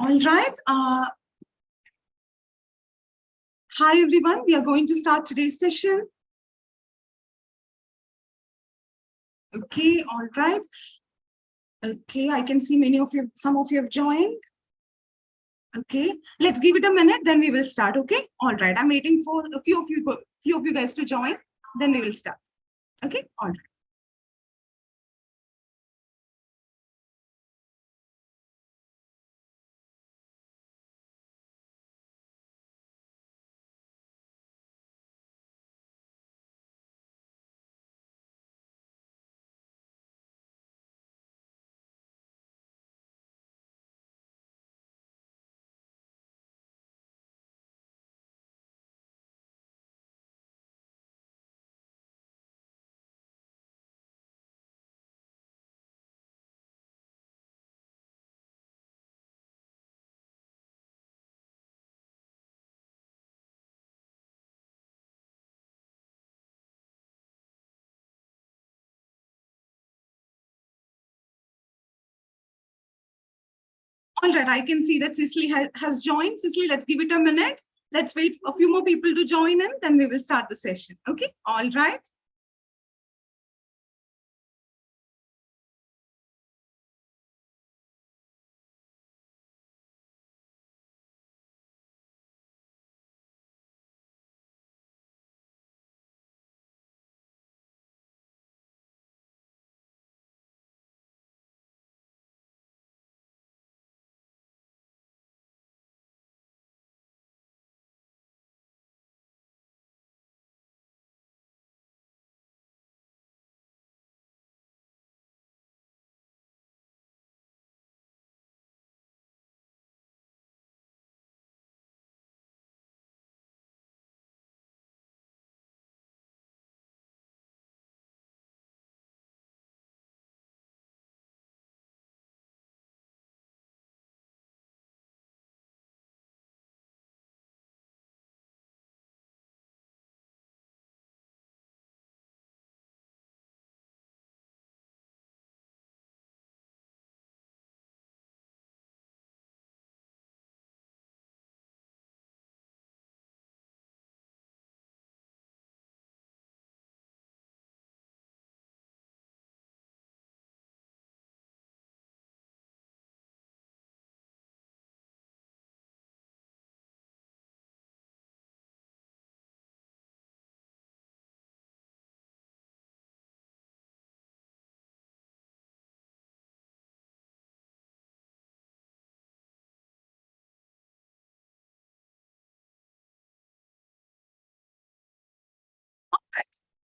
All right. Hi, everyone. We are going to start today's session. Okay, all right. Okay, I can see some of you have joined. Okay, let's give it a minute, then we will start. Okay, all right. I'm waiting for a few of you guys to join, then we will start. Okay, all right. All right, I can see that Cicely has joined. Cicely, let's give it a minute. Let's wait a few more people to join in, then we will start the session. Okay, all right.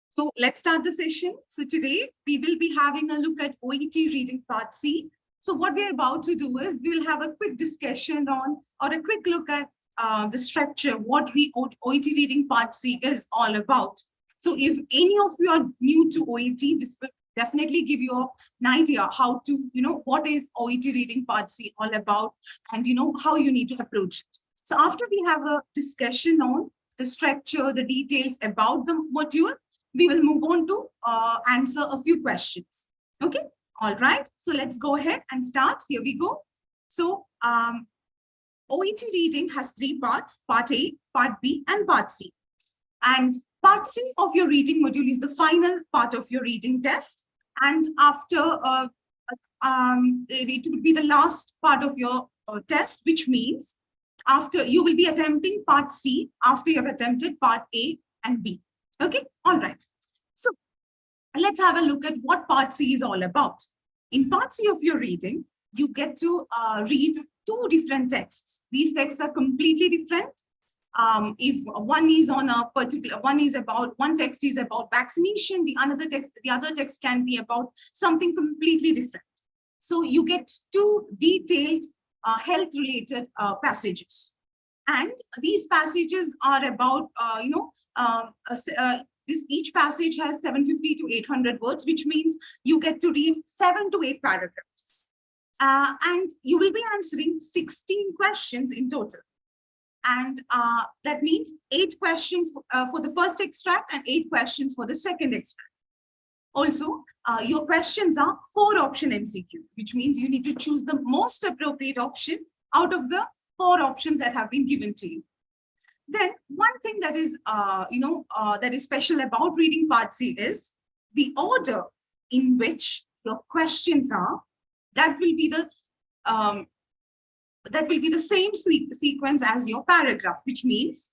So let's start the session. So today we will be having a look at OET reading part C. So what we're about to do is we will have a quick discussion on or a quick look at the structure, what OET reading part C is all about. So if any of you are new to OET, this will definitely give you an idea how to, what is OET reading part C all about and, how you need to approach it. So after we have a discussion on the structure, the details about the module, we will move on to answer a few questions. Okay, all right. So let's go ahead and start. Here we go. So OET reading has three parts, part A, part B, and part C. And part C of your reading module is the final part of your reading test. And after it will be the last part of your test, which means after you will be attempting part C after you have attempted part A and B. Okay, all right. So let's have a look at what part C is all about. In part C of your reading, you get to read two different texts. These texts are completely different. If one is on a particular, one text is about vaccination, the other text can be about something completely different. So you get two detailed health-related passages. And these passages are about, each passage has 750 to 800 words, which means you get to read 7 to 8 paragraphs. And you will be answering 16 questions in total. And that means 8 questions for the first extract and 8 questions for the second extract. Also, your questions are 4-option MCQs, which means you need to choose the most appropriate option out of the 4 options that have been given to you. Then one thing that is, that is special about reading part C is the order in which your questions are. That will be the same sequence as your paragraph, which means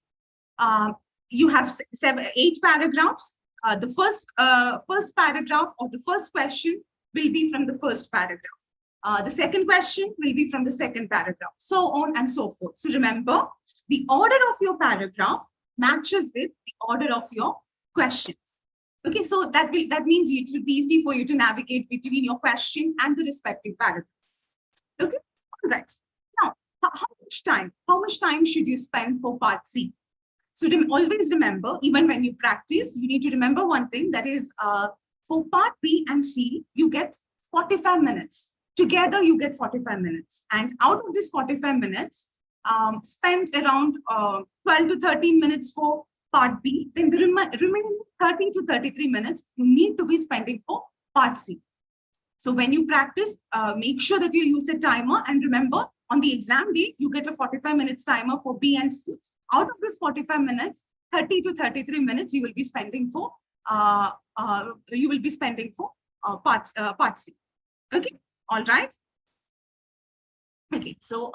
you have 8 paragraphs. The first paragraph or the first question will be from the first paragraph. The second question will be from the second paragraph, so on and so forth. So remember, the order of your paragraph matches with the order of your questions. Okay, so that means it will be easy for you to navigate between your question and the respective paragraph. Okay, all right. Now, how much time should you spend for part C? So always remember, even when you practice, you need to remember one thing, that is for part B and C, you get 45 minutes. Together, you get 45 minutes. And out of this 45 minutes, spend around 12 to 13 minutes for part B. Then the remaining 30 to 33 minutes, you need to be spending for part C. So when you practice, make sure that you use a timer. And remember, on the exam day, you get a 45 minutes timer for B and C. Out of this 45 minutes, 30 to 33 minutes, you will be spending for part C. Okay. All right. Okay, so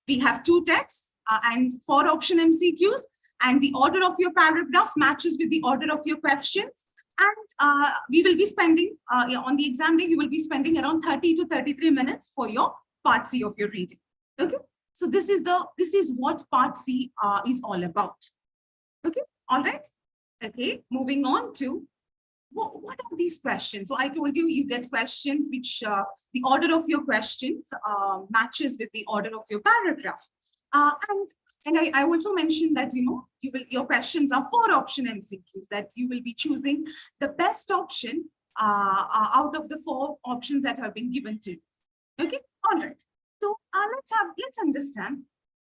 we have 2 texts and 4 option MCQs, and the order of your paragraph matches with the order of your questions. And we will be spending, on the exam day, you will be spending around 30 to 33 minutes for your part C of your reading. Okay, so this is what part C is all about. Okay, all right. Okay, moving on to what are these questions? So I told you, you get questions which the order of your questions matches with the order of your paragraph. And I also mentioned that, your questions are 4 option MCQs, that you will be choosing the best option out of the 4 options that have been given to you. Okay, all right. So let's understand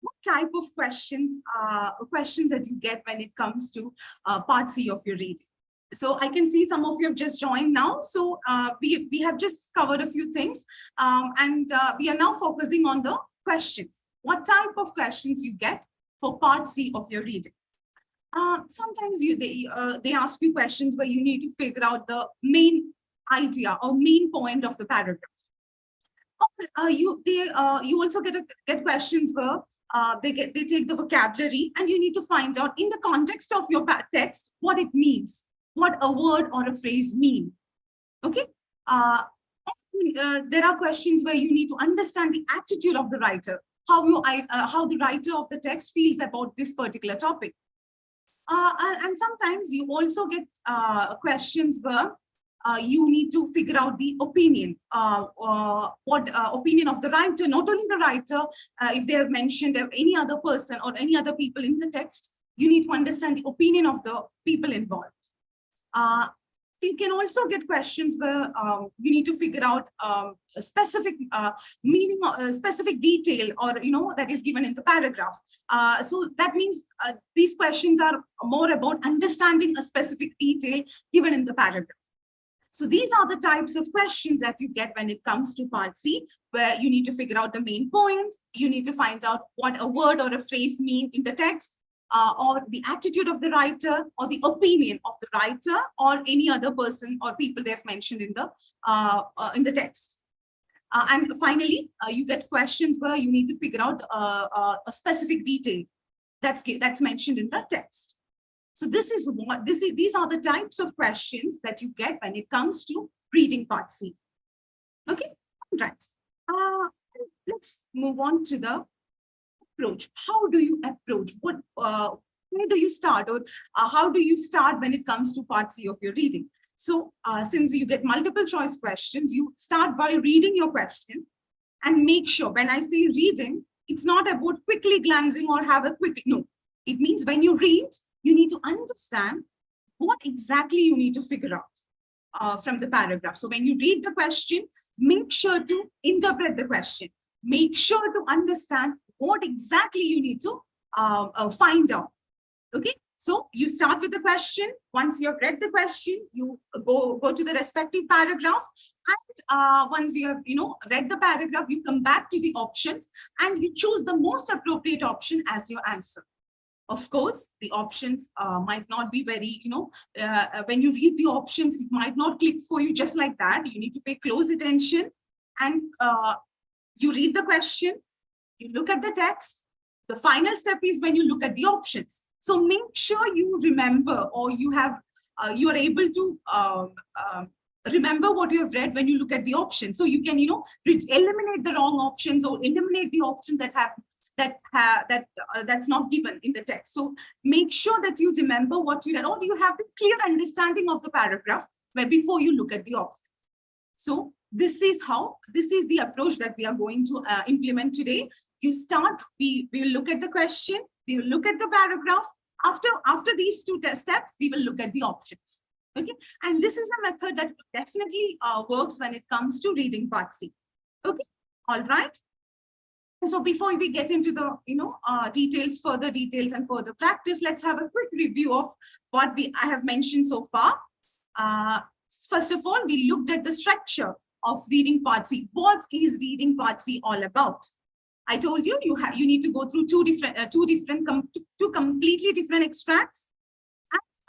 what type of questions that you get when it comes to part C of your reading. So I can see some of you have just joined now. So we have just covered a few things, and we are now focusing on the questions. What type of questions you get for part C of your reading? Sometimes they ask you questions where you need to figure out the main idea or main point of the paragraph. You also get questions where they take the vocabulary, and you need to find out in the context of your text what it means, what a word or a phrase mean. Okay. There are questions where you need to understand the attitude of the writer, how the writer of the text feels about this particular topic. And sometimes you also get questions where you need to figure out the opinion, what opinion of the writer, not only the writer, if they have mentioned any other person or any other people in the text, you need to understand the opinion of the people involved. You can also get questions where you need to figure out a specific meaning or a specific detail, or that is given in the paragraph. So that means these questions are more about understanding a specific detail given in the paragraph. So these are the types of questions that you get when it comes to part C, where you need to figure out the main point, you need to find out what a word or a phrase mean in the text, or the attitude of the writer, or the opinion of the writer, or any other person or people they have mentioned in the text. And finally, you get questions where you need to figure out a specific detail that's mentioned in the text. So these are the types of questions that you get when it comes to reading part C. Okay, right. Let's move on to the approach. How do you approach? Where do you start, or how do you start when it comes to part C of your reading? So since you get multiple choice questions, you start by reading your question, and make sure when I say reading, it's not about quickly glancing or have a quick, no. It means when you read, you need to understand what exactly you need to figure out from the paragraph. So when you read the question, make sure to interpret the question. Make sure to understand what exactly you need to find out. Okay, So you start with the question. Once you have read the question, you go to the respective paragraph. And once you have, read the paragraph, you come back to the options and you choose the most appropriate option as your answer. Of course, the options might not be very, when you read the options, it might not click for you just like that. You need to pay close attention and you read the question, you look at the text. The final step is when you look at the options. So make sure you remember, or you have, you are able to remember what you have read when you look at the options. So you can, eliminate the wrong options or eliminate the options that's not given in the text. So make sure that you remember what you read, or you have the clear understanding of the paragraph before you look at the options. So this is the approach that we are going to implement today. You start, we will look at the question, we will look at the paragraph. After these two steps, we will look at the options. Okay, and this is a method that definitely works when it comes to reading part C. Okay, all right. So before we get into the further details and further practice, let's have a quick review of what I have mentioned so far. First of all, we looked at the structure of reading part C. What is reading part C all about? I told you you need to go through two completely different extracts.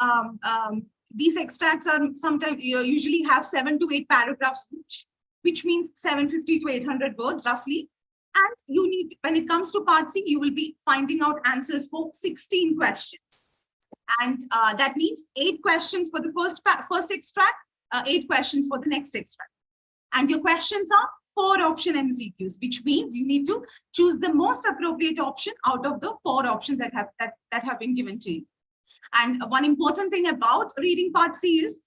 And, these extracts are sometimes usually have 7 to 8 paragraphs each, which means 750 to 800 words roughly. And you need, when it comes to part C, you will be finding out answers for 16 questions. And that means 8 questions for the first extract, 8 questions for the next extract. And your questions are 4 option MCQs, which means you need to choose the most appropriate option out of the 4 options that have been given to you. And one important thing about reading part C is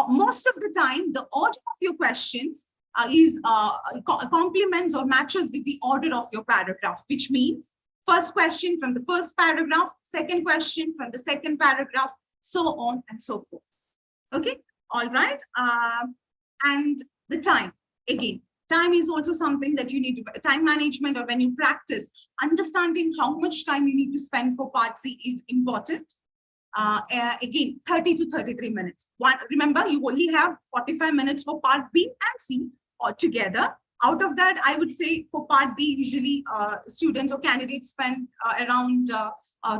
most of the time, the order of your questions complements or matches with the order of your paragraph, which means first question from the first paragraph, second question from the second paragraph, so on and so forth. Okay, all right. And the time, again, time is also something that you need to, time management, or when you practice, understanding how much time you need to spend for part C is important. Again, 30 to 33 minutes. Remember, you only have 45 minutes for part B and C altogether. Out of that, I would say for part B, usually students or candidates spend around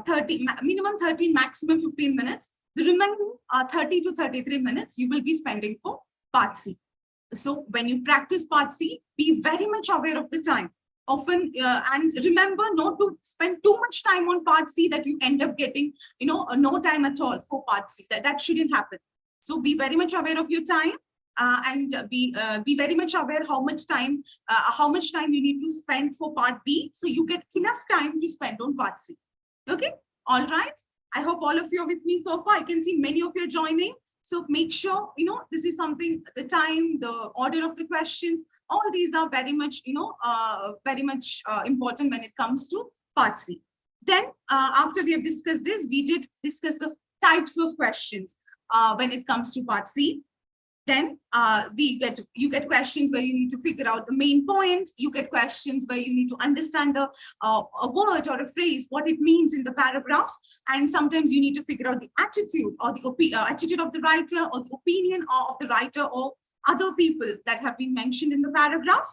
30, minimum 13, maximum 15 minutes. The remaining 30 to 33 minutes you will be spending for part C. So when you practice part C, be very much aware of the time. Often, and remember not to spend too much time on part C that you end up getting, no time at all for part C. That shouldn't happen. So be very much aware of your time. And be very much aware how much time you need to spend for part B, so you get enough time to spend on part C. Okay, all right. I hope all of you are with me so far. I can see many of you are joining. So make sure this is something. The time, the order of the questions, all these are very much important when it comes to part C. Then after we have discussed this, we did discuss the types of questions when it comes to part C. Then you get questions where you need to figure out the main point. You get questions where you need to understand a word or a phrase, what it means in the paragraph. And sometimes you need to figure out the attitude or the attitude of the writer, or the opinion of the writer or other people that have been mentioned in the paragraph.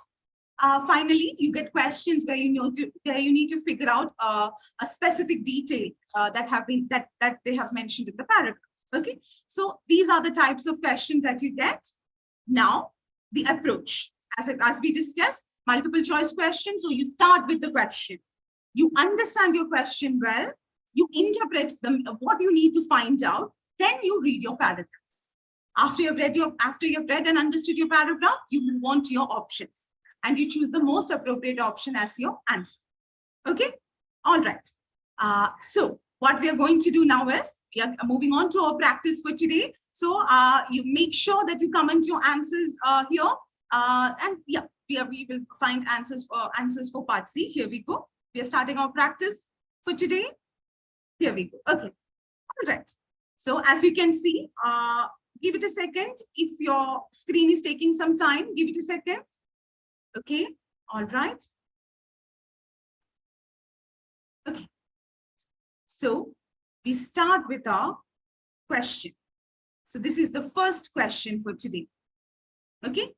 Finally, you get questions where you need to figure out a specific detail that they have mentioned in the paragraph. Okay, so these are the types of questions that you get. Now, the approach, as we discussed, multiple choice questions. So you start with the question. You understand your question well. You interpret what you need to find out. Then you read your paragraph. After you've read and understood your paragraph, you move on to your options, and you choose the most appropriate option as your answer. Okay, all right. So what we are going to do now is we are moving on to our practice for today. So you make sure that you comment your answers here, and yeah, we will find answers for part C. Here we go. We are starting our practice for today. Here we go. Okay, all right. So as you can see, give it a second. If your screen is taking some time, give it a second. Okay, all right. Okay. So we start with our question. So this is the first question for today. Okay,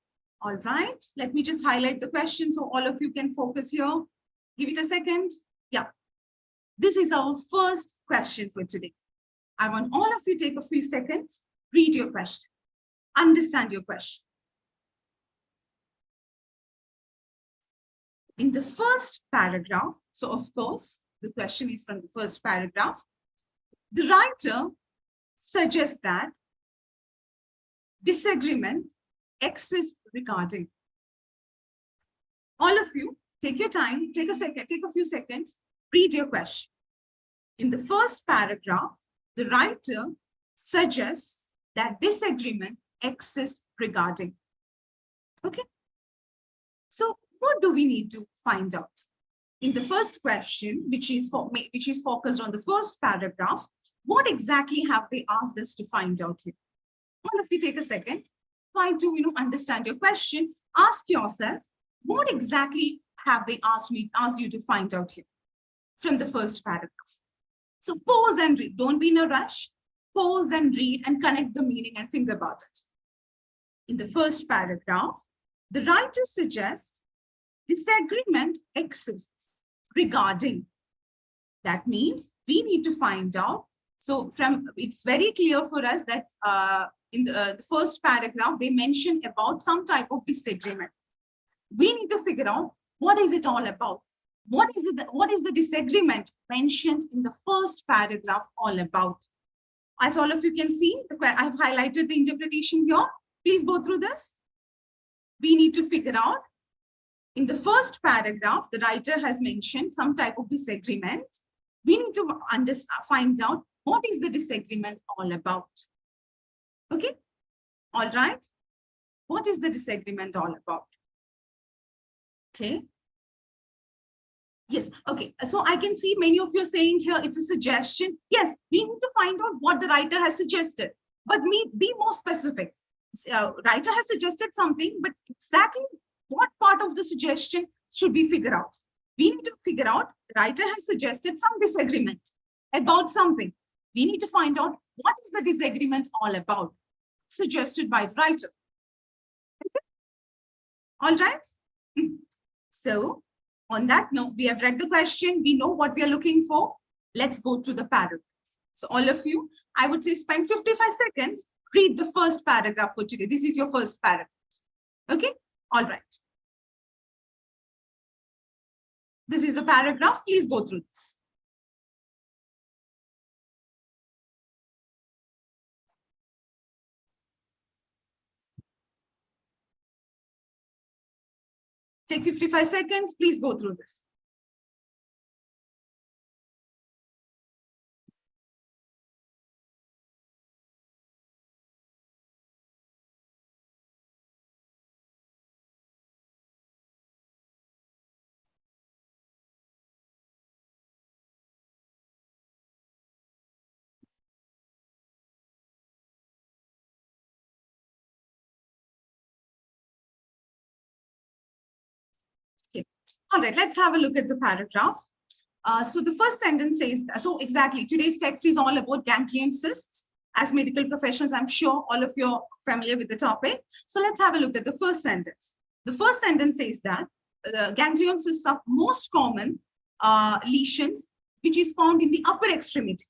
all right. Let me just highlight the question so all of you can focus here. Give it a second. Yeah, this is our first question for today. I want all of you to take a few seconds, read your question, understand your question. In the first paragraph, so of course, the question is from the first paragraph, the writer suggests that disagreement exists regarding. All of you, take your time, take a few seconds, read your question. In the first paragraph, the writer suggests that disagreement exists regarding. Okay. So what do we need to find out? In the first question, which is focused on the first paragraph, what exactly have they asked us to find out here? All of you take a second, try to understand your question, ask yourself, what exactly have they asked you to find out here from the first paragraph? So pause and read, don't be in a rush, pause and read and connect the meaning and think about it. In the first paragraph, the writer suggests disagreement exists regarding. That means we need to find out. So it's very clear for us that in the first paragraph, they mention about some type of disagreement. We need to figure out what is it all about. What is the disagreement mentioned in the first paragraph all about? As all of you can see, I've highlighted the interpretation here. Please go through this. We need to figure out. In the first paragraph, the writer has mentioned some type of disagreement. We need to find out what is the disagreement all about. Okay, all right. What is the disagreement all about? Okay. Yes, okay. So I can see many of you saying here it's a suggestion. Yes, we need to find out what the writer has suggested, but be more specific. Writer has suggested something, but exactly what part of the suggestion should we figure out? We need to figure out, writer has suggested some disagreement about something. We need to find out what is the disagreement all about, suggested by the writer. Okay. All right. So on that note, we have read the question. We know what we are looking for. Let's go to the paragraph. So all of you, I would say spend 55 seconds, read the first paragraph for today. This is your first paragraph. Okay. All right. This is the paragraph. Please go through this. Take 55 seconds. Please go through this. Okay. All right, let's have a look at the paragraph. So the first sentence says, so exactly, today's text is all about ganglion cysts. As medical professionals, I'm sure all of you are familiar with the topic. So let's have a look at the first sentence. The first sentence says that ganglion cysts are most common lesions, which is found in the upper extremity.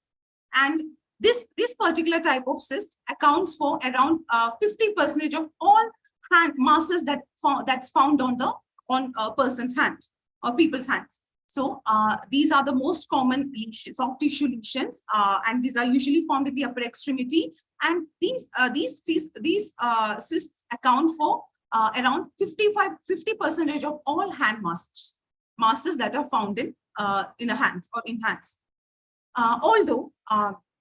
And this particular type of cyst accounts for around 50% of all hand masses that's found on a person's hand or people's hands. So these are the most common lesions, soft tissue lesions, and these are usually found in the upper extremity. And these cysts account for around 50% of all hand masses that are found in a hand or in hands. Although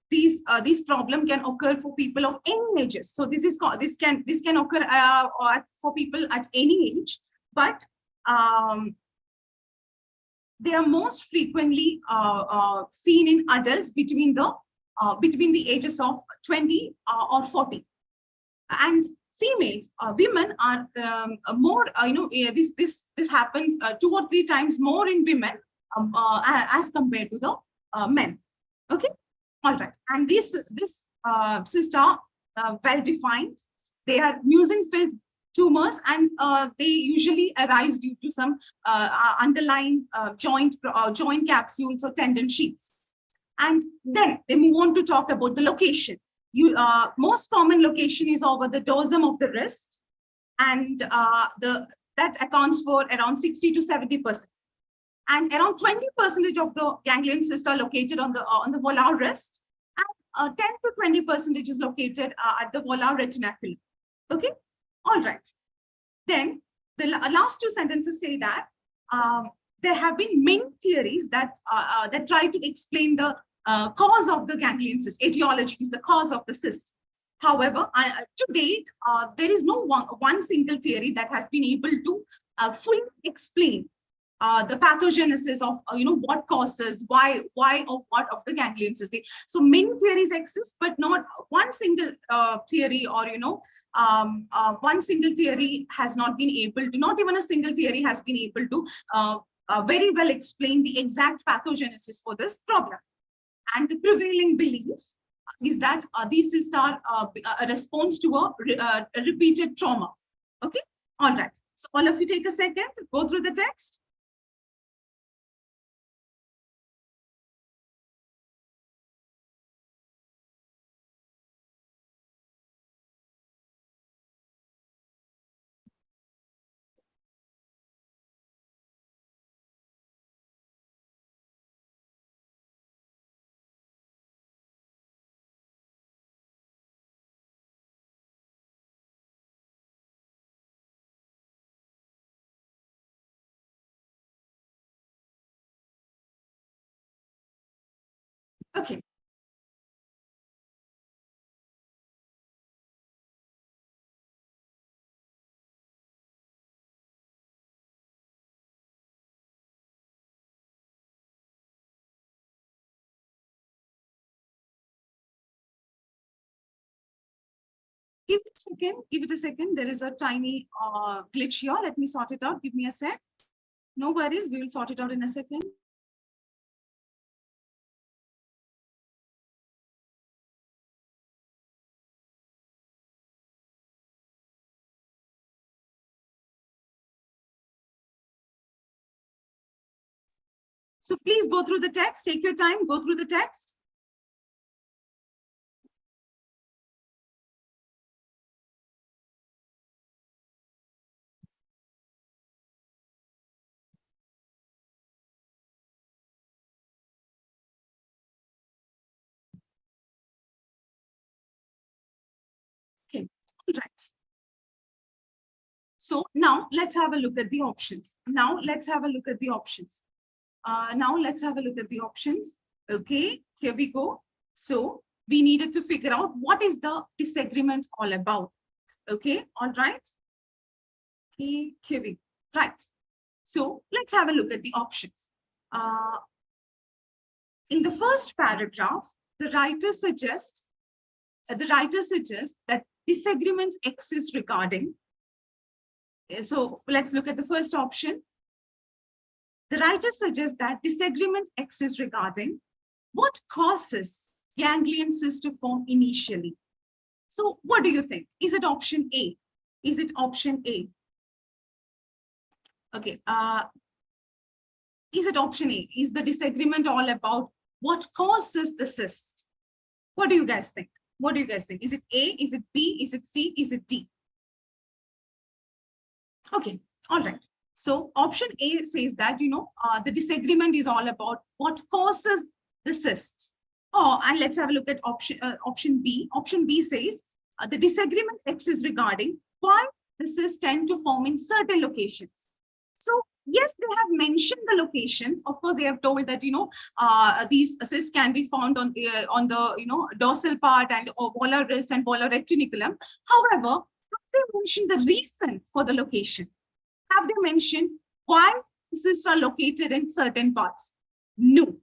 these problem can occur for people of any ages. So this can occur for people at any age, but they are most frequently seen in adults between the ages of 20 or 40. And females, women are more, this happens 2 or 3 times more in women as compared to the men. Okay. All right. And this cysts are well defined. They are mucin-filled tumors, and they usually arise due to some underlying joint capsules or tendon sheaths. And then they move on to talk about the location. Most common location is over the dorsum of the wrist, and that accounts for around 60 to 70%. And around 20% of the ganglion cysts are located on the volar wrist, and 10 to 20% is located at the volar retinaculum. Okay, all right. Then the last two sentences say that there have been many theories that try to explain the cause of the ganglion cyst. Etiology is the cause of the cyst. However, to date, there is no one single theory that has been able to fully explain the pathogenesis of what causes, why or what of the ganglion cyst. So many theories exist, but not one single theory, or one single theory has not been able to, not even a single theory has been able to very well explain the exact pathogenesis for this problem. And the prevailing belief is that these cysts are a response to a repeated trauma. Okay, all right. So all of you take a second, go through the text. Okay. Give it a second, give it a second. There is a tiny glitch here. Let me sort it out. Give me a sec. No worries, we will sort it out in a second. So please go through the text, take your time, go through the text. Okay, all right. So now let's have a look at the options. Now let's have a look at the options. Okay, here we go. So we needed to figure out what is the disagreement all about. Okay, all right. Okay, here we go. Right. So let's have a look at the options. In the first paragraph, the writer suggests that disagreements exist regarding. So let's look at the first option. The writer suggests that disagreement exists regarding what causes ganglion cysts to form initially. So what do you think? Is it option A? Is it option A? Okay. Is it option A? Is the disagreement all about what causes the cyst? What do you guys think? What do you guys think? Is it A? Is it B? Is it C? Is it D? Okay. All right. So option A says that, the disagreement is all about what causes the cyst. Oh, and let's have a look at option B. Option B says the disagreement exists regarding why the cysts tend to form in certain locations. So yes, they have mentioned the locations. Of course, they have told that these cysts can be found on the dorsal part and volar wrist and volar retinaculum. However, have they mentioned the reason for the location? Have they mentioned why cysts are located in certain parts? No.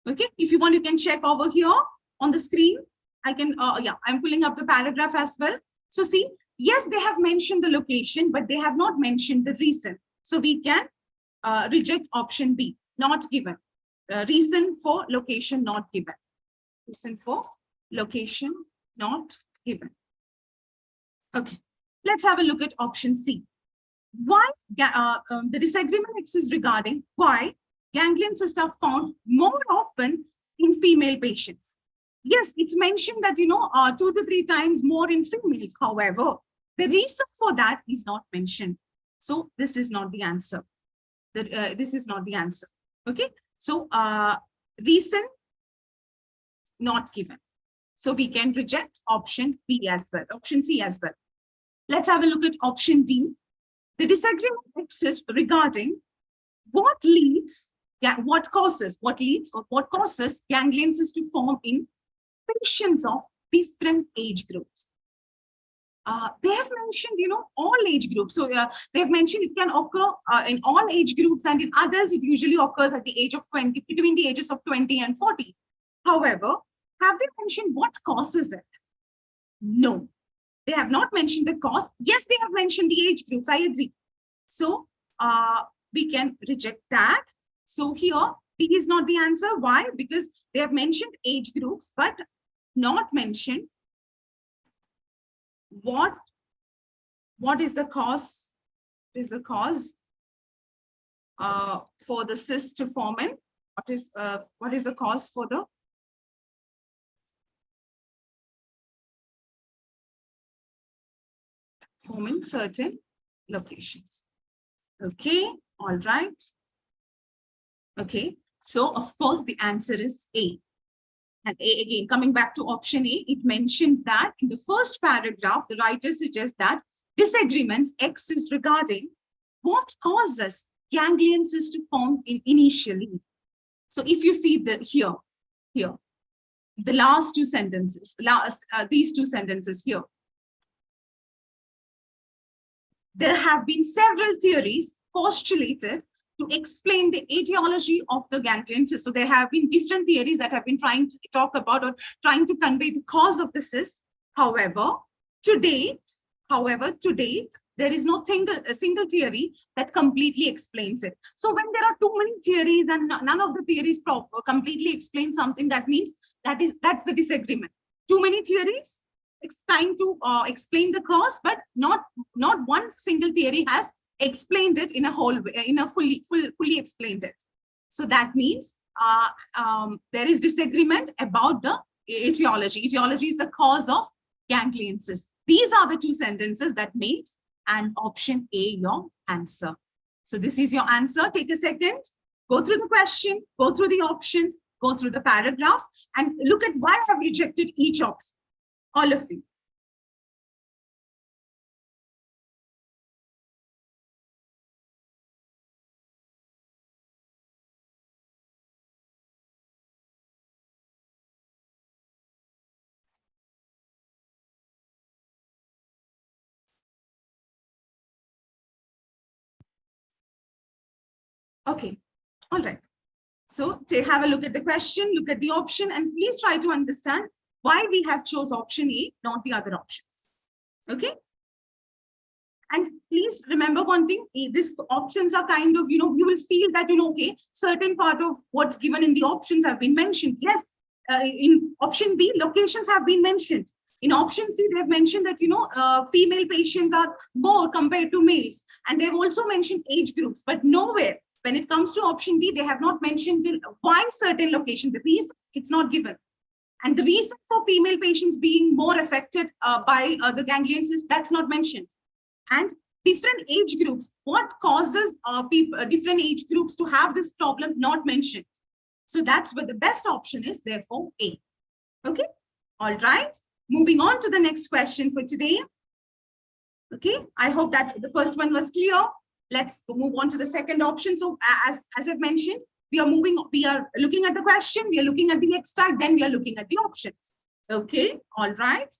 Okay, if you want, you can check over here on the screen. I can, I'm pulling up the paragraph as well. So see, yes, they have mentioned the location, but they have not mentioned the reason. So we can reject option B, not given. Reason for location not given. Reason for location not given. Okay, let's have a look at option C. Why the disagreement exists regarding why ganglion cysts are found more often in female patients. Yes, it's mentioned that 2 to 3 times more in females. However, the reason for that is not mentioned. So this is not the answer. This is not the answer. Okay, so reason not given. So we can reject option B as well, option C as well. Let's have a look at option D. The disagreement exists regarding what causes ganglion cysts to form in patients of different age groups. They have mentioned, all age groups. So they have mentioned it can occur in all age groups, and in adults, it usually occurs at the age of 20, between the ages of 20 and 40. However, have they mentioned what causes it? No, they have not mentioned the cause. Yes, they have mentioned the age groups. I agree. So we can reject that. So here, B is not the answer. Why? Because they have mentioned age groups, but not mentioned what is the cause. Is the cause for the cyst to form in? What is the cause for the form in certain locations? Okay, all right. Okay, so of course the answer is A. And A again, coming back to option A, it mentions that in the first paragraph, the writer suggests that disagreements exist regarding what causes ganglion cysts to form initially. So if you see here, the last two sentences, these two sentences here, there have been several theories postulated to explain the etiology of the ganglion cyst. So there have been different theories that have been trying to talk about or trying to convey the cause of the cyst. However, to date, there is no single theory that completely explains it. So when there are too many theories and none of the theories completely explain something, that means that's the disagreement. Too many theories trying to explain the cause, but not one single theory has explained it in a fully explained it. So that means there is disagreement about the etiology. Etiology is the cause of ganglion cyst. These are the two sentences that makes an option A your answer. So this is your answer. Take a second, go through the question, go through the options, go through the paragraph, and look at why I have rejected each option. All of you. Okay, all right. So have a look at the question, look at the option, and please try to understand why we have chose option A, not the other options. Okay. And please remember one thing, these options are kind of, you will feel that, okay, certain part of what's given in the options have been mentioned. Yes, in option B, locations have been mentioned. In option C, they've mentioned that, female patients are more compared to males. And they've also mentioned age groups, but nowhere, when it comes to option B, they have not mentioned why certain location, the reason it's not given. And the reason for female patients being more affected by the ganglion cyst, that's not mentioned. And different age groups, what causes different age groups to have this problem, not mentioned. So that's where the best option is, therefore A. Okay, all right. Moving on to the next question for today. Okay, I hope that the first one was clear. Let's move on to the second option. So as I've mentioned, we are looking at the question, we are looking at the extract, then we are looking at the options. Okay, all right.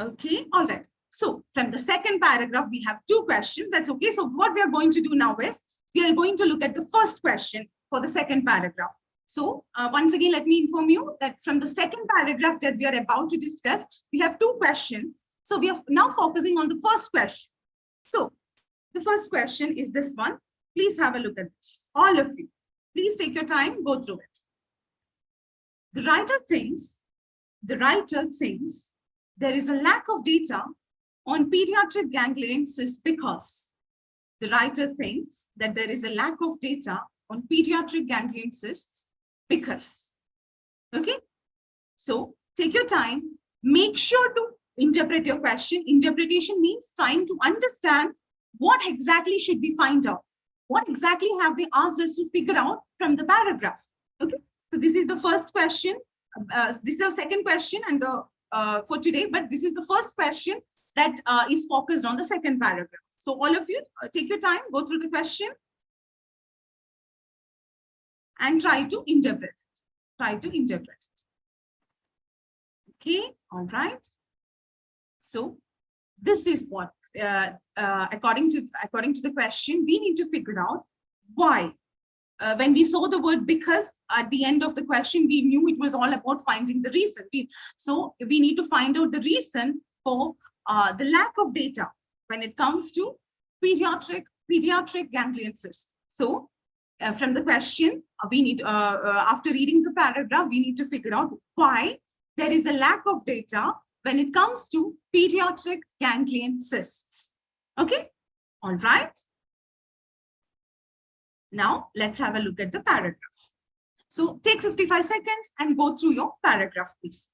Okay, all right. So from the second paragraph, we have two questions. That's okay. So what we are going to do now is we are going to look at the first question for the second paragraph. So once again, let me inform you that from the second paragraph that we are about to discuss, we have two questions. So we are now focusing on the first question. So the first question is this one. Please have a look at this. All of you, please take your time, go through it. The writer thinks there is a lack of data on pediatric ganglion cysts because the writer thinks that there is a lack of data on pediatric ganglion cysts because. Okay, so take your time, make sure to interpret your question. Interpretation means trying to understand what exactly should we find out. What exactly have they asked us to figure out from the paragraph? Okay, so this is the first question. This is the second question and the for today, but this is the first question that is focused on the second paragraph. So all of you take your time, go through the question and try to interpret it. Try to interpret it. Okay, all right. So this is what, according to the question, we need to figure out why. When we saw the word because at the end of the question, we knew it was all about finding the reason. So we need to find out the reason for the lack of data when it comes to pediatric ganglion cysts. So from the question, we need, after reading the paragraph, we need to figure out why there is a lack of data when it comes to pediatric ganglion cysts. Okay, all right. Now, let's have a look at the paragraph. So take 55 seconds and go through your paragraph, please.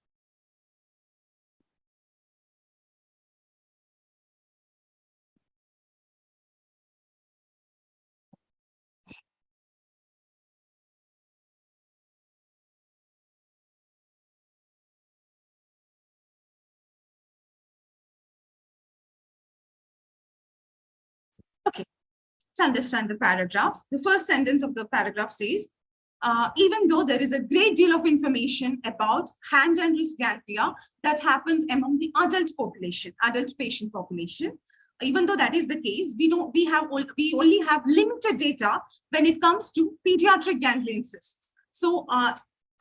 Okay, let's understand the paragraph. The first sentence of the paragraph says, even though there is a great deal of information about hand and wrist ganglia that happens among the adult population, adult patient population, even though that is the case, we only have limited data when it comes to pediatric ganglion cysts. So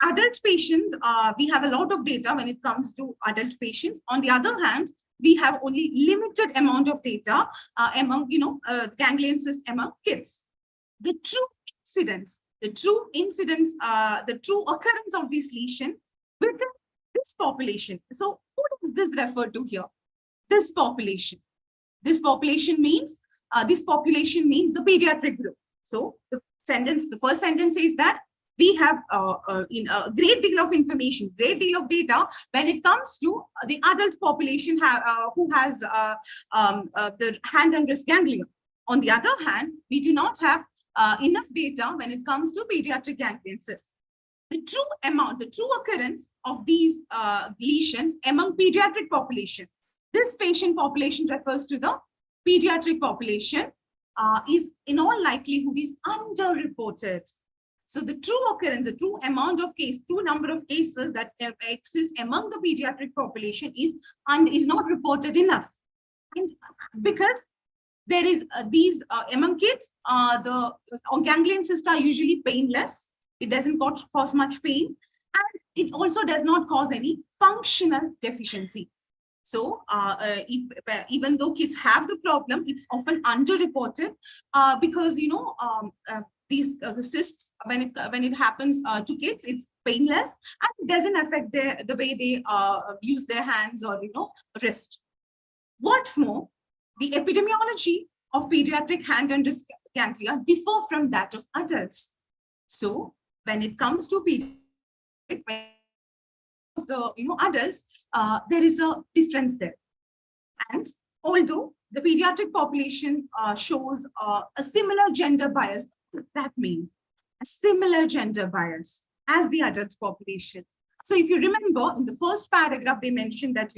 adult patients, we have a lot of data when it comes to adult patients. On the other hand, we have only limited amount of data among, ganglion cysts among kids. The true incidence, the true occurrence of this lesion within this population. So who does this refer to here? This population. This population means the pediatric group. So the first sentence says that we have in a great deal of information, great deal of data when it comes to the adult population who has the hand and wrist ganglia. On the other hand, we do not have enough data when it comes to pediatric ganglion cysts. The true occurrence of these lesions among pediatric population. This patient population refers to the pediatric population, is in all likelihood is underreported. So the true occurrence, the true number of cases that exist among the pediatric population is not reported enough. And because there is among kids, the ganglion cysts are usually painless. It doesn't cause much pain, and it also does not cause any functional deficiency. So even though kids have the problem, it's often underreported because the cysts, when it happens to kids, it's painless and it doesn't affect the way they use their hands or wrist. What's more, the epidemiology of pediatric hand and wrist ganglia differ from that of adults. So when it comes to pediatric, adults, there is a difference there. And although the pediatric population shows a similar gender bias, what does that mean? A similar gender bias as the adult population. So if you remember in the first paragraph, they mentioned that,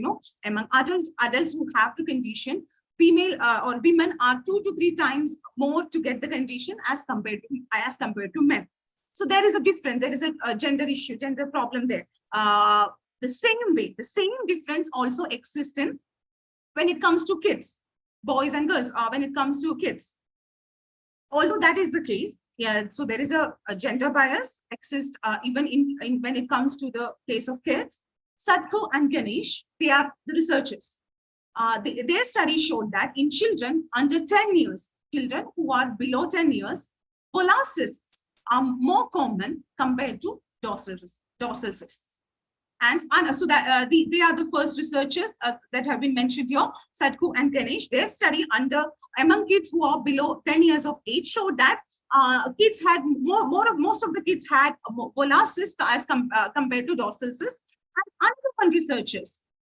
among adults who have the condition, female or women are 2 to 3 times more to get the condition as compared to men. So there is a difference. There is a gender issue, gender problem there. The same difference also exists when it comes to kids, boys and girls, when it comes to kids. Although that is the case, so there is a gender bias exists even when it comes to the case of kids. Sadko and Ganesh, they are the researchers. Their study showed that in children under 10 years, children who are below 10 years, polar cysts are more common compared to dorsal cysts. dorsal cysts. And so that they are the first researchers that have been mentioned here, Sadhgu and Ganesh. Their study among kids who are below 10 years of age showed that kids had most of the kids had volar cyst as compared to dorsal cyst. And another one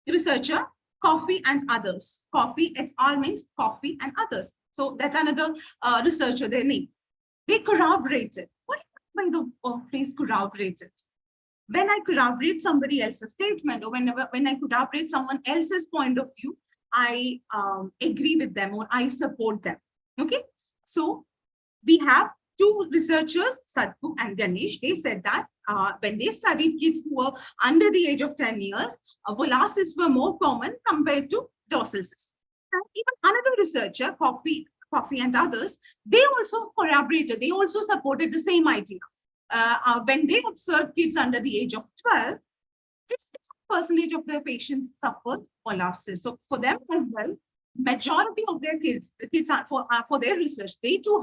researcher, Coffee and others. Coffee et al. Means Coffee and others. So that's another researcher, their name. They corroborated. What do you mean by the phrase corroborated? When I corroborate somebody else's statement, or when I corroborate someone else's point of view, I agree with them or I support them. Okay, so we have two researchers, Sadhgu and Ganesh. They said that when they studied kids who were under the age of 10 years, volar cysts were more common compared to dorsal cysts. And even another researcher, Coffee and others, they also corroborated, they also supported the same idea. When they observed kids under the age of 12, 50% of their patients suffered volar cysts. So for them as well, majority of their kids, the kids are for their research, they too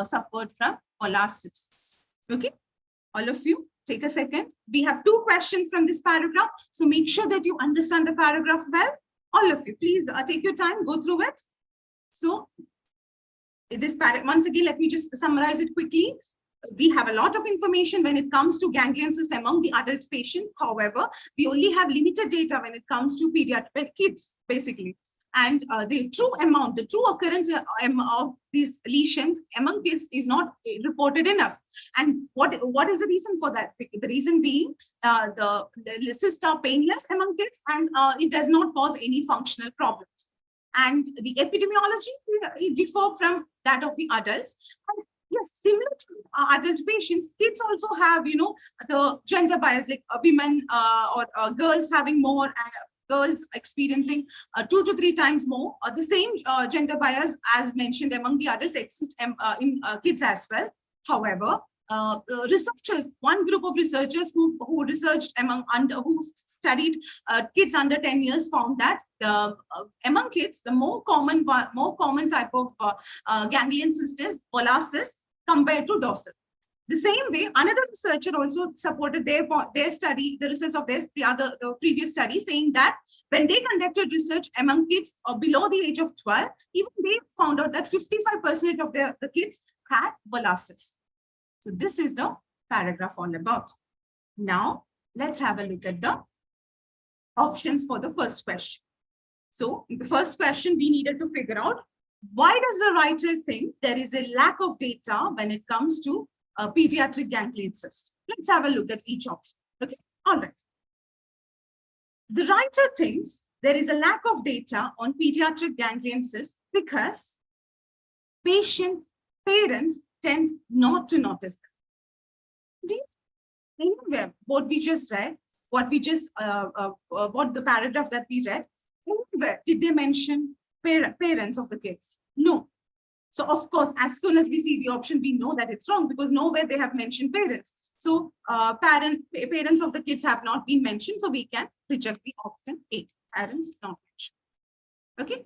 suffered from volar cysts. Okay, all of you, take a second. We have two questions from this paragraph, so make sure that you understand the paragraph well. All of you, please take your time, go through it. So this paragraph, once again, let me just summarize it quickly. We have a lot of information when it comes to ganglion cyst among the adult patients. However, we only have limited data when it comes to pediatric kids, basically. And the true amount, the true occurrence of these lesions among kids is not reported enough. And what is the reason for that? The reason being the cysts are painless among kids, and it does not cause any functional problems. And the epidemiology, it differs from that of the adults. And yes, similar to adult patients, kids also have, the gender bias, like women or girls having more, girls experiencing 2 to 3 times more. The same gender bias as mentioned among the adults exists in kids as well. However, researchers, one group of researchers who researched who studied kids under 10 years found that among kids, the more common type of ganglion cyst is volar cyst compared to dorsal. The same way, another researcher also supported their study, the results of the previous study, saying that when they conducted research among kids below the age of 12, even they found out that 55% of the kids had volar cyst. So this is the paragraph all about. Now, let's have a look at the options for the first question. So in the first question, we needed to figure out, why does the writer think there is a lack of data when it comes to pediatric ganglion cyst? Let's have a look at each option. Okay, all right. The writer thinks there is a lack of data on pediatric ganglion cyst because parents tend not to notice them. Anywhere, what we just read, what the paragraph that we read, anywhere did they mention parents of the kids? No. So of course, as soon as we see the option, we know that it's wrong, because nowhere they have mentioned parents. So parents of the kids have not been mentioned, so we can reject the option A, parents not mentioned. Okay,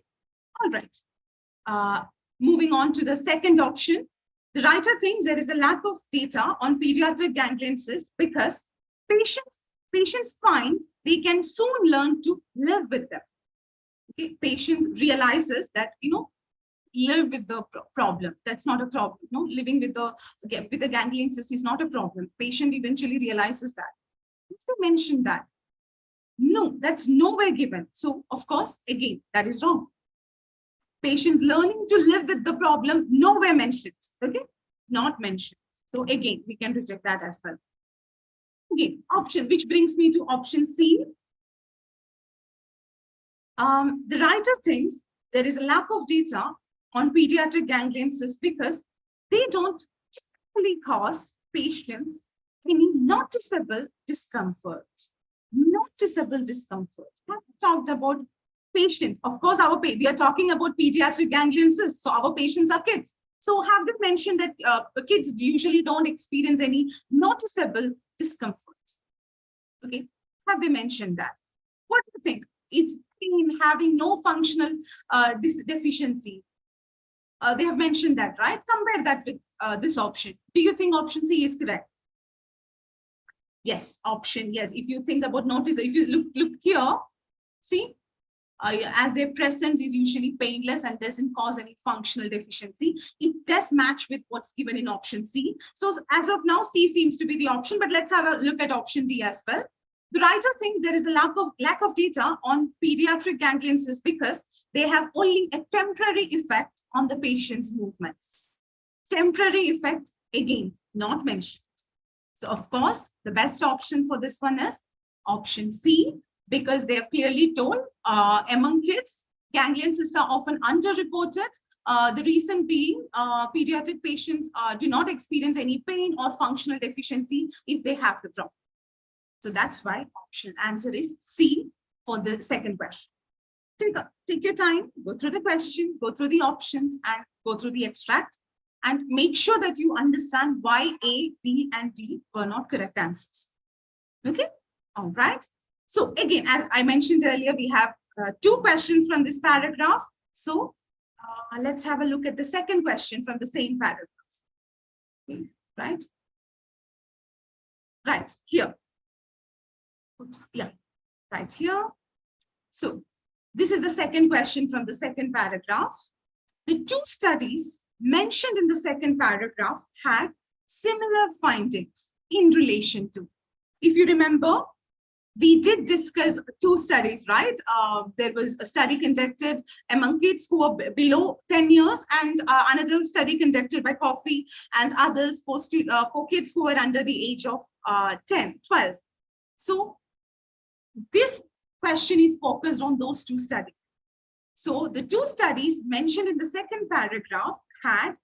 all right. Moving on to the second option. The writer thinks there is a lack of data on pediatric ganglion cyst because patients find they can soon learn to live with them. Okay, patients realizes that, live with the problem. That's not a problem. Living with the ganglion cyst is not a problem. Patient eventually realizes that. Did they mention that? No, that's nowhere given. So of course, again, that is wrong. Patients learning to live with the problem, nowhere mentioned. Okay, not mentioned. So again, we can reject that as well. Again, option, which brings me to option C. The writer thinks there is a lack of data on pediatric ganglion cysts because they don't typically cause patients any noticeable discomfort. Noticeable discomfort. I've talked about patients. Of course, we are talking about pediatric ganglion cysts, so our patients are kids. So have they mentioned that kids usually don't experience any noticeable discomfort? Okay, have they mentioned that? What do you think? Is pain having no functional deficiency? They have mentioned that, right? Compare that with this option. Do you think option C is correct? Yes, option, yes. If you think about notice, if you look here, see, as their presence is usually painless and doesn't cause any functional deficiency. It does match with what's given in option C. So as of now, C seems to be the option, but let's have a look at option D as well. The writer thinks there is a lack of data on pediatric ganglion cysts because they have only a temporary effect on the patient's movements. Temporary effect, again, not mentioned. So of course, the best option for this one is option C, because they have clearly told among kids, ganglion cysts are often underreported. The reason being pediatric patients do not experience any pain or functional deficiency if they have the problem. So that's why option answer is C for the second question. Take your time, go through the question, go through the options, and go through the extract, and make sure that you understand why A, B, and D were not correct answers. Okay, all right. So again, as I mentioned earlier, we have two questions from this paragraph. So let's have a look at the second question from the same paragraph. Okay, right? Right, here. Oops, yeah, right here. So this is the second question from the second paragraph. The two studies mentioned in the second paragraph had similar findings in relation to. If you remember, we did discuss two studies, right? There was a study conducted among kids who are below 10 years and another study conducted by Coffey and others for kids who are under the age of 10, 12. So this question is focused on those two studies. So the two studies mentioned in the second paragraph had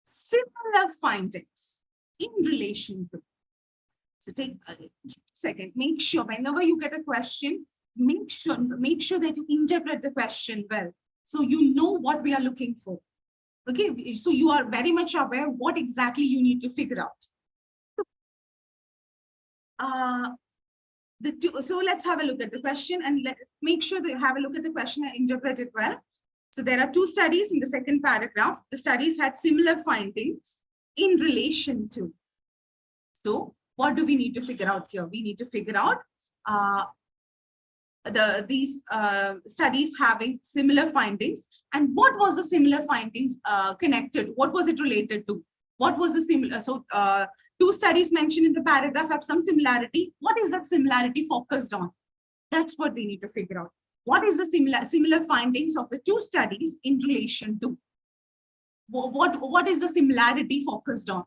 similar findings in relation to. So take a second, make sure whenever you get a question, make sure that you interpret the question well. So you know what we are looking for. Okay, so you are very much aware what exactly you need to figure out. So let's have a look at the question and make sure that you have a look at the question and interpret it well. So there are two studies in the second paragraph. The studies had similar findings in relation to. So what do we need to figure out here? We need to figure out these studies having similar findings, and what was the similar findings connected? What was it related to? What was the similar? So two studies mentioned in the paragraph have some similarity. What is that similarity focused on? That's what we need to figure out. What is the similar findings of the two studies in relation to? What is the similarity focused on?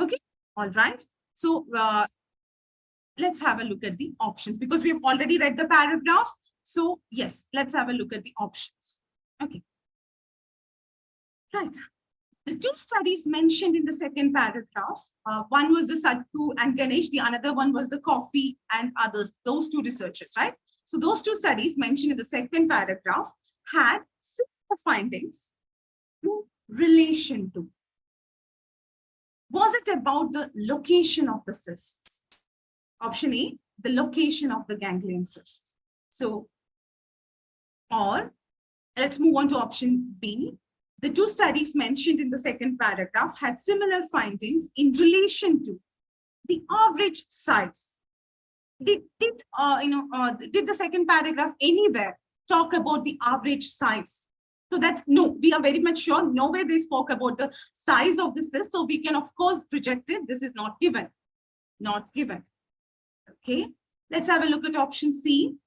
Okay, all right. So let's have a look at the options because we have already read the paragraph. So yes, let's have a look at the options. Okay. Right. The two studies mentioned in the second paragraph, one was the Sadhguru and Ganesh, the another one was the Coffey and others, those two researchers, right? So those two studies mentioned in the second paragraph had similar findings in relation to. Was it about the location of the cysts? Option A, the location of the ganglion cysts. So, or let's move on to option B. The two studies mentioned in the second paragraph had similar findings in relation to the average size. Did the second paragraph anywhere talk about the average size? So that's no, we are very much sure nowhere they spoke about the size of the cyst. So we can of course project it. This is not given, not given. Okay, let's have a look at option C.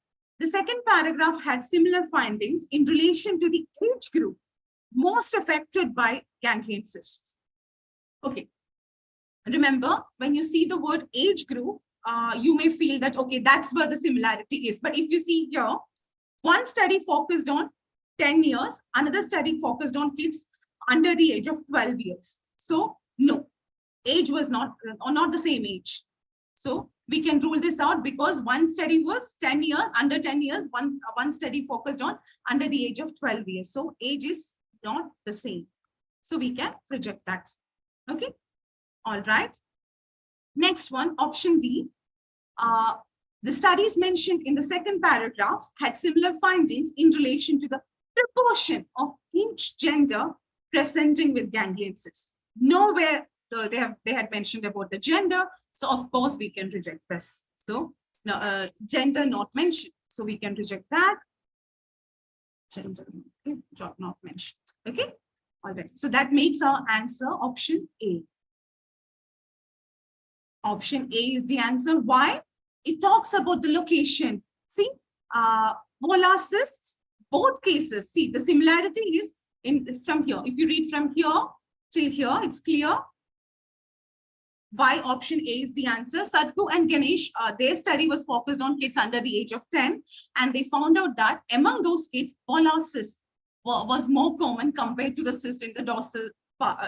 The second paragraph had similar findings in relation to the age group most affected by ganglion cysts. Okay, remember when you see the word age group, you may feel that, okay, that's where the similarity is. But if you see here, one study focused on 10 years, another study focused on kids under the age of 12 years. So no, age was not the same age. So we can rule this out because one study was 10 years, under 10 years, one study focused on under the age of 12 years. So age is not the same. So we can reject that. Okay. All right. Next one, option D. The studies mentioned in the second paragraph had similar findings in relation to the proportion of each gender presenting with ganglion cysts. Nowhere they had mentioned about the gender, So of course we can reject this. So gender not mentioned. So we can reject that. Gender not mentioned. Okay. All right. So that makes our answer option A. Option A is the answer. Why? It talks about the location. See, volar cysts, both cases. See, the similarity is from here. If you read from here till here, it's clear why option A is the answer. Sadhgu and Ganesh, their study was focused on kids under the age of 10, and they found out that among those kids, volar cyst was more common compared to the cyst in the dorsal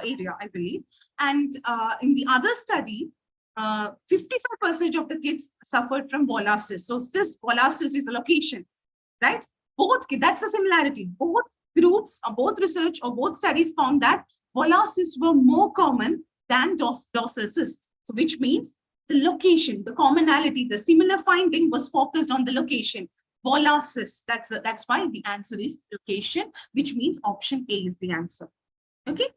area, I believe. And in the other study, 55% of the kids suffered from volar cyst. So volar cyst is the location, right? Both, that's a similarity. Both groups, or both research, or both studies found that volar cysts were more common than dorsal cysts. So which means the location, the commonality, the similar finding was focused on the location. Volar cysts. That's why the answer is location, which means option A is the answer. Okay.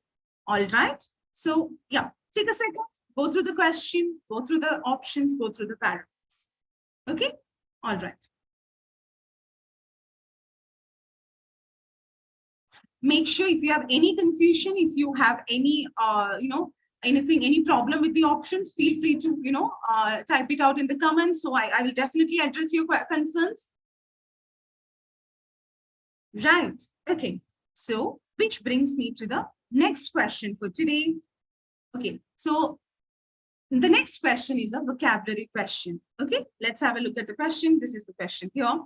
All right. So yeah, take a second. Go through the question, go through the options, go through the paragraph. Okay, all right. Make sure if you have any confusion, if you have any, any problem with the options, feel free to, type it out in the comments. So I will definitely address your concerns. Right, okay. So which brings me to the next question for today. Okay, so the next question is a vocabulary question. Okay, let's have a look at the question. This is the question here.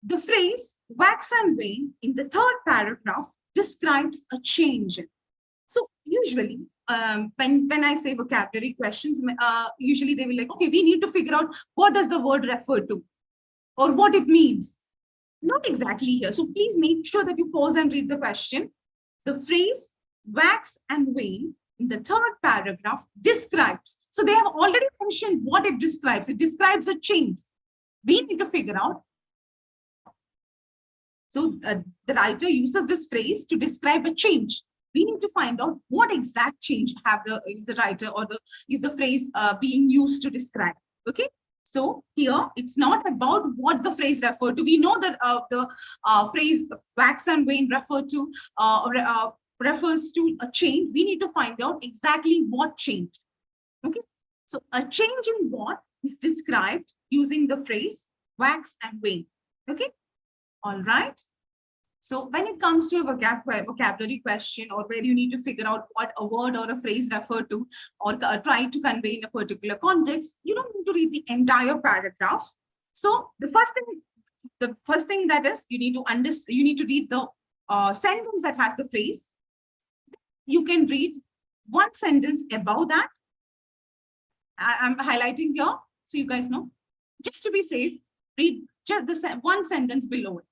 The phrase wax and wane in the third paragraph describes a change. So usually, when I say vocabulary questions, usually they will like, okay, we need to figure out what does the word refer to or what it means. Not exactly here. So please make sure that you pause and read the question. The phrase wax and wane in the third paragraph describes. So they have already mentioned what it describes. It describes a change. We need to figure out. So the writer uses this phrase to describe a change. We need to find out what exact change is the writer or is the phrase being used to describe. Okay. So here it's not about what the phrase referred to. We know that the phrase wax and wane refers to a change. We need to find out exactly what changed. Okay. So a change in what is described using the phrase wax and wane. Okay. All right. So when it comes to a vocabulary question or where you need to figure out what a word or a phrase refer to or try to convey in a particular context, you don't need to read the entire paragraph. So the first thing that is you need to read the sentence that has the phrase. You can read one sentence above that. I'm highlighting here so you guys know. Just to be safe, read just the one sentence below it.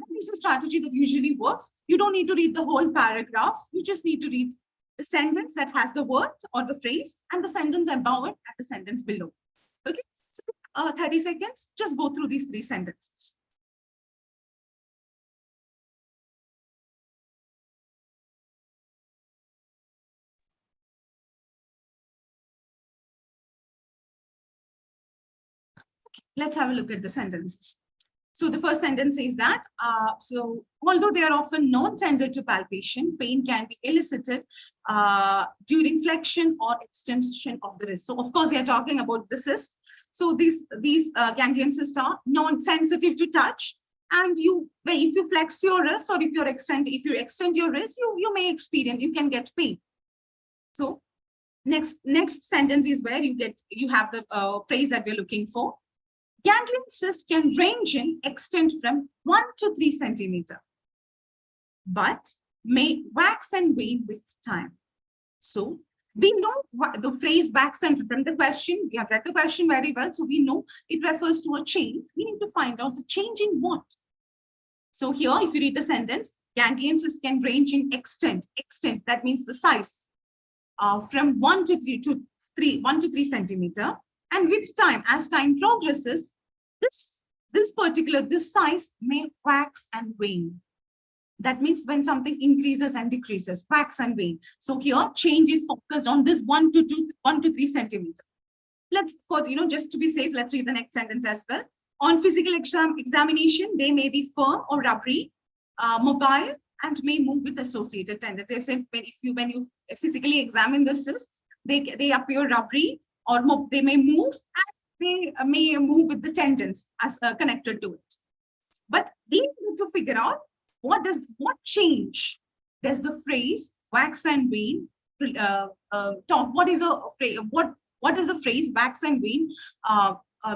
This is a strategy that usually works. You don't need to read the whole paragraph. You just need to read the sentence that has the word or the phrase and the sentence above it and the sentence below. Okay, so 30 seconds, just go through these 3 sentences. Okay, let's have a look at the sentences. So the first sentence is that, so although they are often non-tender to palpation, pain can be elicited during flexion or extension of the wrist. So of course, they are talking about the cyst. So these ganglion cysts are non-sensitive to touch. And if you flex your wrist or if you extend your wrist, you may experience, you can get pain. So next sentence is where you have the phrase that we're looking for. Ganglion cysts can range in extent from 1 to 3 centimeters, but may wax and wane with time. So we know the phrase wax and from the question. We have read the question very well, so we know it refers to a change. We need to find out the change in what. So here, if you read the sentence, ganglion cysts can range in extent. Extent, that means the size, from 1 to 3 centimeters. And with time, as time progresses, this size may wax and wane. That means when something increases and decreases, wax and wane. So here change is focused on this 1 to 3 centimeters. Let's, for just to be safe, let's read the next sentence as well. On physical examination, they may be firm or rubbery, mobile, and may move with associated tendons. They've said when you physically examine the cysts, they appear rubbery, or they may move, and they may move with the tendons as connected to it. But we need to figure out what change does the phrase wax and wane talk? What is a phrase? What does the phrase wax and wane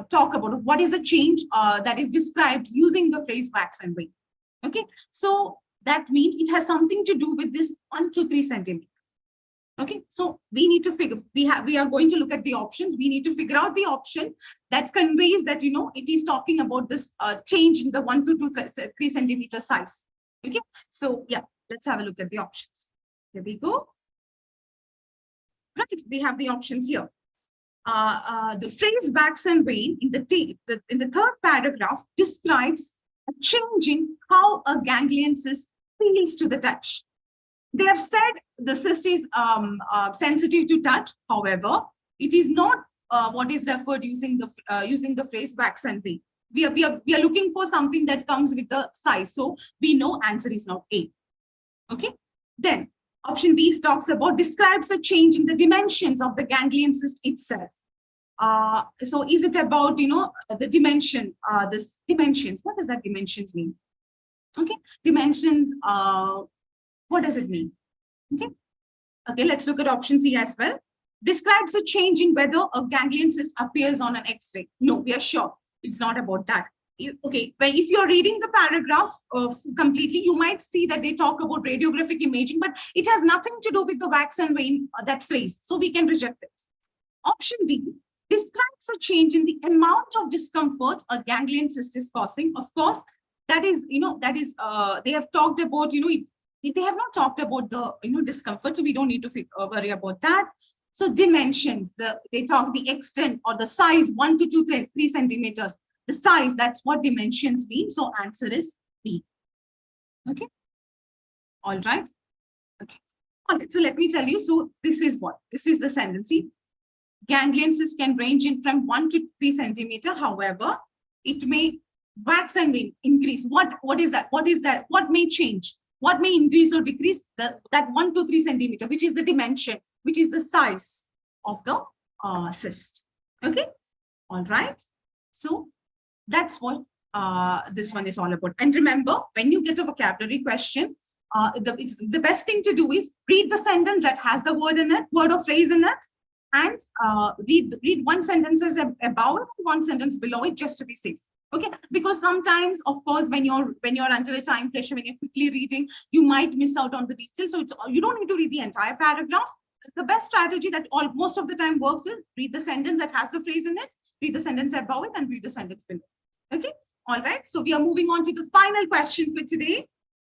talk about? What is the change that is described using the phrase wax and wane? Okay, so that means it has something to do with this 1 to 3 centimeters. Okay, so we need to figure, we are going to look at the options. We need to figure out the option that conveys that, it is talking about this change in the 1 to 3 centimeter size. Okay, so yeah, let's have a look at the options. Here we go. Right, we have the options here. The phrase wax and wane in the third paragraph describes a change in how a ganglion cyst feels to the touch. They have said the cyst is sensitive to touch. However, it is not what is referred using the phrase wax and wane. We are looking for something that comes with the size. So we know answer is not A. Okay. Then option B talks about describes a change in the dimensions of the ganglion cyst itself. So is it about the dimension? This dimensions. What does that dimensions mean? Okay, dimensions. What does it mean? Okay, let's look at option C as well. Describes a change in whether a ganglion cyst appears on an X-ray. No, we are sure it's not about that. Okay, but if you're reading the paragraph completely, you might see that they talk about radiographic imaging, but it has nothing to do with the wax and wane, that phrase. So we can reject it. Option D describes a change in the amount of discomfort a ganglion cyst is causing. Of course, that is, they have talked about, they have not talked about the discomfort, so we don't need to worry about that. So dimensions, they talk the extent or the size, 1 to 3 centimeters. The size, that's what dimensions mean. So answer is B. Okay. All right. Okay. All right. So let me tell you. So this is what? This is the sentence. See, ganglion cyst can range in from 1 to 3 centimeter. However, it may wax and wane, increase. What is that? What is that? What may change? What may increase or decrease? That 1 to 3 centimeter, which is the dimension, which is the size of the cyst. Okay. All right. So that's what this one is all about. And remember, when you get a vocabulary question, the best thing to do is read the sentence that has the word in it, word or phrase in it, and read one sentence above and one sentence below it, just to be safe. Okay, because sometimes, of course, when you're under a time pressure, when you're quickly reading, you might miss out on the details. So you don't need to read the entire paragraph. The best strategy that most of the time works is read the sentence that has the phrase in it, read the sentence above it, and read the sentence below. Okay, all right. So we are moving on to the final question for today.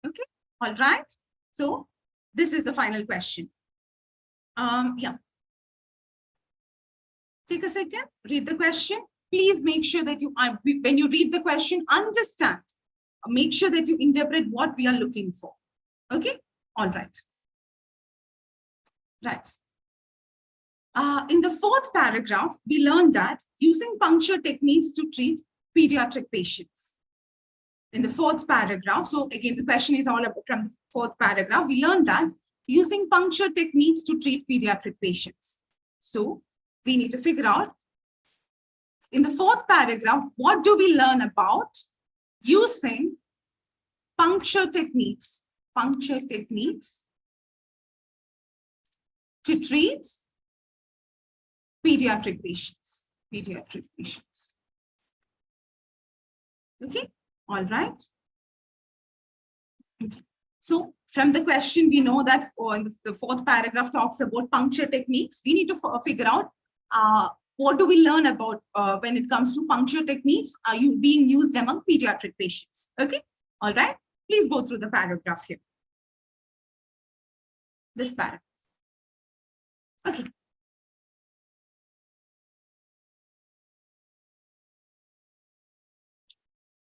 Okay, all right. So this is the final question. Yeah. Take a second, read the question. Please make sure that when you read the question, understand. Make sure that you interpret what we are looking for. Okay, all right. Right. In the fourth paragraph, we learned that using puncture techniques to treat pediatric patients. In the fourth paragraph, so again, the question is all about from the fourth paragraph, we learned that using puncture techniques to treat pediatric patients. So we need to figure out, in the fourth paragraph, what do we learn about using puncture techniques to treat pediatric patients. Okay, all right. Okay. So from the question, we know that the fourth paragraph talks about puncture techniques. We need to figure out what do we learn about when it comes to puncture techniques being used among pediatric patients. Okay, all right. Please go through the paragraph here. This paragraph. Okay.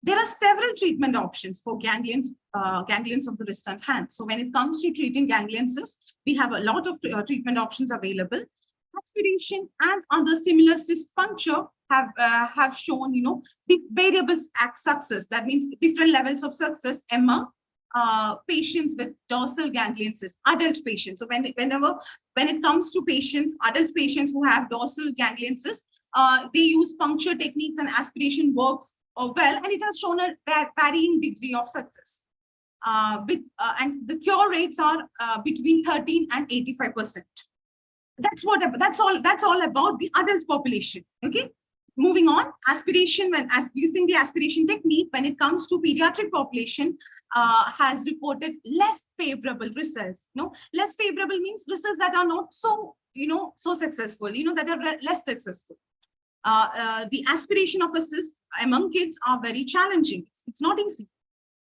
There are several treatment options for ganglions of the wrist and hand. So when it comes to treating ganglion cysts, we have a lot of treatment options available. Aspiration and other similar cyst puncture have shown, the variable success. That means different levels of success among patients with dorsal ganglion cysts, adult patients. So when it comes to patients, adult patients who have dorsal ganglion cysts, they use puncture techniques and aspiration works well, and it has shown a varying degree of success. And the cure rates are between 13 and 85%. That's all about the adult population. Okay. Moving on, aspiration, using the aspiration technique when it comes to pediatric population has reported less favorable results. Less favorable means results that are not so, so successful, that are less successful. The aspiration of a cyst among kids are very challenging. It's not easy.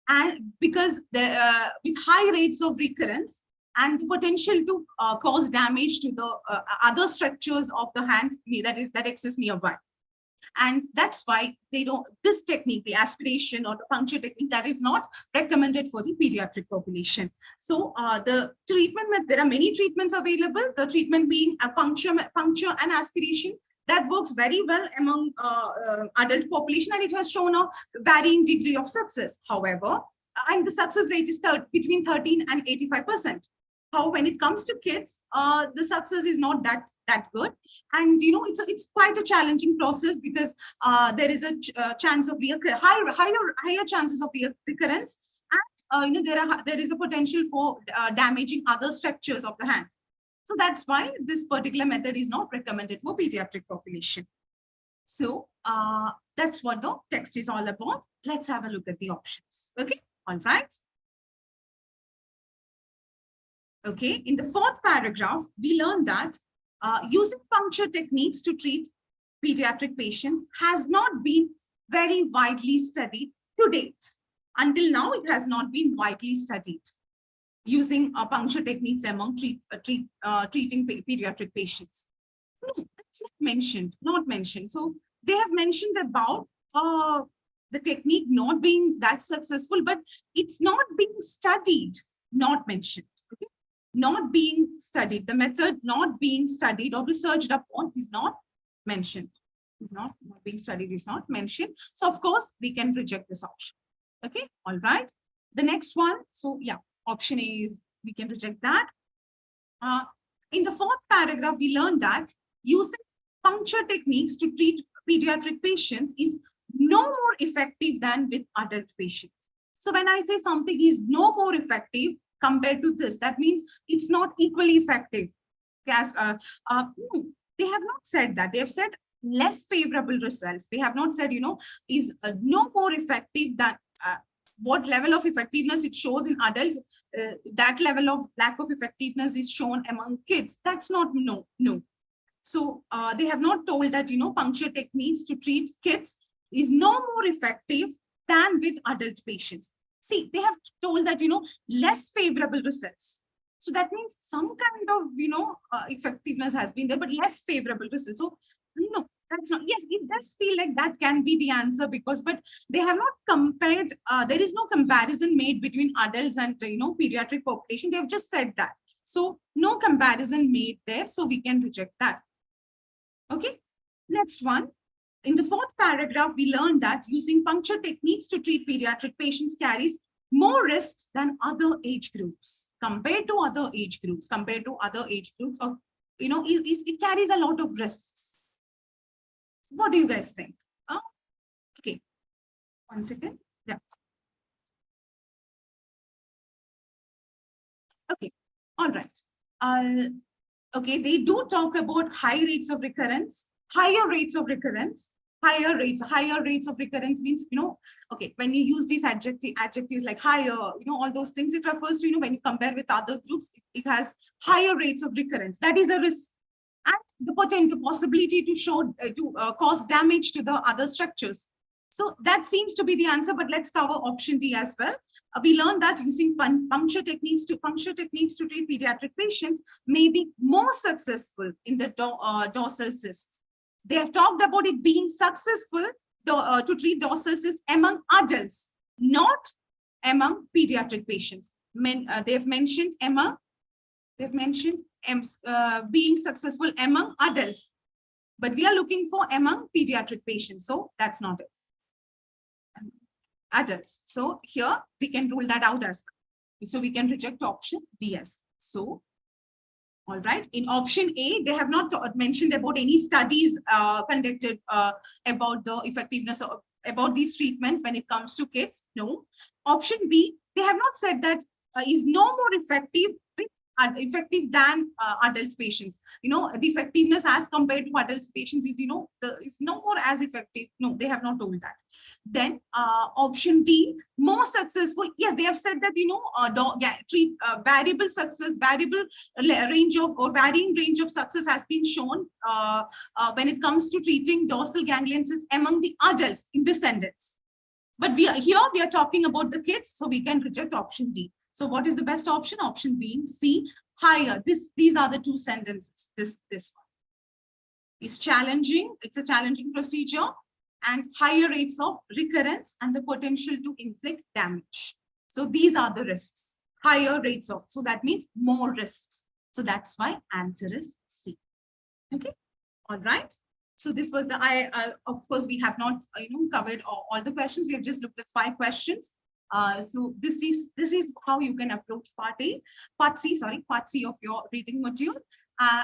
And because with high rates of recurrence and the potential to cause damage to the other structures of the hand that exist nearby. And that's why this technique, the aspiration or the puncture technique, that is not recommended for the pediatric population. So the treatment, there are many treatments available, the treatment being a puncture and aspiration. That works very well among adult population, and it has shown a varying degree of success. However, and the success rate is between 13 and 85%. How when it comes to kids, the success is not that good, and it's quite a challenging process because there is a chance of higher chances of recurrence, and there is a potential for damaging other structures of the hand. So that's why this particular method is not recommended for pediatric population. So that's what the text is all about. Let's have a look at the options. Okay, all right. Okay, in the fourth paragraph, we learned that using puncture techniques to treat pediatric patients has not been very widely studied to date. Until now, it has not been widely studied using puncture techniques among treating pediatric patients. No, that's not mentioned. So they have mentioned about the technique not being that successful, but it's not being studied, not mentioned. Okay? Not being studied, the method not being studied or researched upon is not mentioned. Is not being studied, is not mentioned. So of course we can reject this option. Okay, all right. The next one, so yeah, option A is we can reject that. In the fourth paragraph, we learned that using puncture techniques to treat pediatric patients is no more effective than with adult patients. So when I say something is no more effective compared to this, that means it's not equally effective. As they have not said that. They have said less favorable results. They have not said, is no more effective than what level of effectiveness it shows in adults. That level of lack of effectiveness is shown among kids. That's not no. So they have not told that, puncture techniques to treat kids is no more effective than with adult patients. See, they have told that, less favorable results. So that means some kind of, effectiveness has been there, but less favorable results. So no, that's not. Yes, it does feel like that can be the answer but they have not compared. There is no comparison made between adults and, pediatric population. They have just said that. So no comparison made there. So we can reject that. Okay, next one. In the fourth paragraph, we learned that using puncture techniques to treat pediatric patients carries more risks than other age groups compared to other age groups, or, it carries a lot of risks. What do you guys think? Okay, 1 second. Yeah. Okay, all right. Okay, they do talk about high rates of recurrence. Higher rates of recurrence means, okay, when you use these adjectives like higher, all those things, it refers to, when you compare with other groups, it has higher rates of recurrence. That is a risk. And the possibility to cause damage to the other structures. So that seems to be the answer, but let's cover option D as well. We learned that using puncture techniques to treat pediatric patients may be more successful in the dorsal cysts. They have talked about it being successful, to treat dorsal cyst among adults, not among pediatric patients. They've mentioned being successful among adults, but we are looking for among pediatric patients. So that's not it. Adults. So here we can rule that out as well. So we can reject option DS. So, all right. In option A, they have not mentioned about any studies conducted about the effectiveness of about these treatments when it comes to kids. No. Option B, they have not said that is no more effective than adult patients. The effectiveness as compared to adult patients is, is no more as effective. No, they have not told that. Then option D, more successful. Yes, they have said that, variable success, variable range of or varying range of success has been shown when it comes to treating dorsal ganglion cysts among the adults in this sentence. But we are talking about the kids, so we can reject option D. So what is the best option? Option B, C, higher. These are the two sentences. This one is challenging. It's a challenging procedure, and higher rates of recurrence and the potential to inflict damage. So these are the risks. Higher rates of. So that means more risks. So that's why answer is C. Okay. All right. So this was the of course we have not covered all the questions. We have just looked at 5 questions. So this is how you can approach part C of your reading module.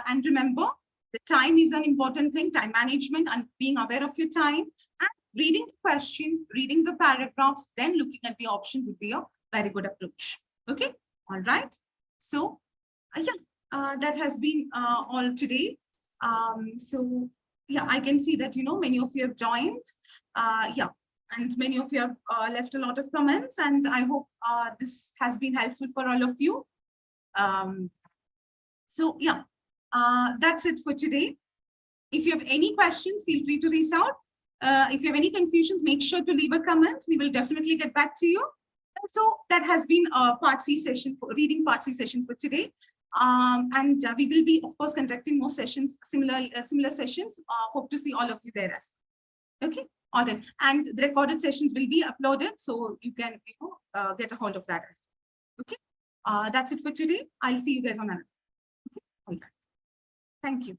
And remember, the time is an important thing, time management and being aware of your time, and reading the question, reading the paragraphs, then looking at the option would be a very good approach. Okay, all right. So that has been all today. So yeah, I can see that many of you have joined. And many of you have left a lot of comments, and I hope this has been helpful for all of you. So yeah, that's it for today. If you have any questions, feel free to reach out. If you have any confusions, make sure to leave a comment. We will definitely get back to you. So that has been a part C session, reading part C session for today. And we will be, of course, conducting more sessions, similar sessions. Hope to see all of you there as well. Okay. All right. And the recorded sessions will be uploaded, so you can get a hold of that. Okay. That's it for today. I'll see you guys on another. Okay. All right. Thank you.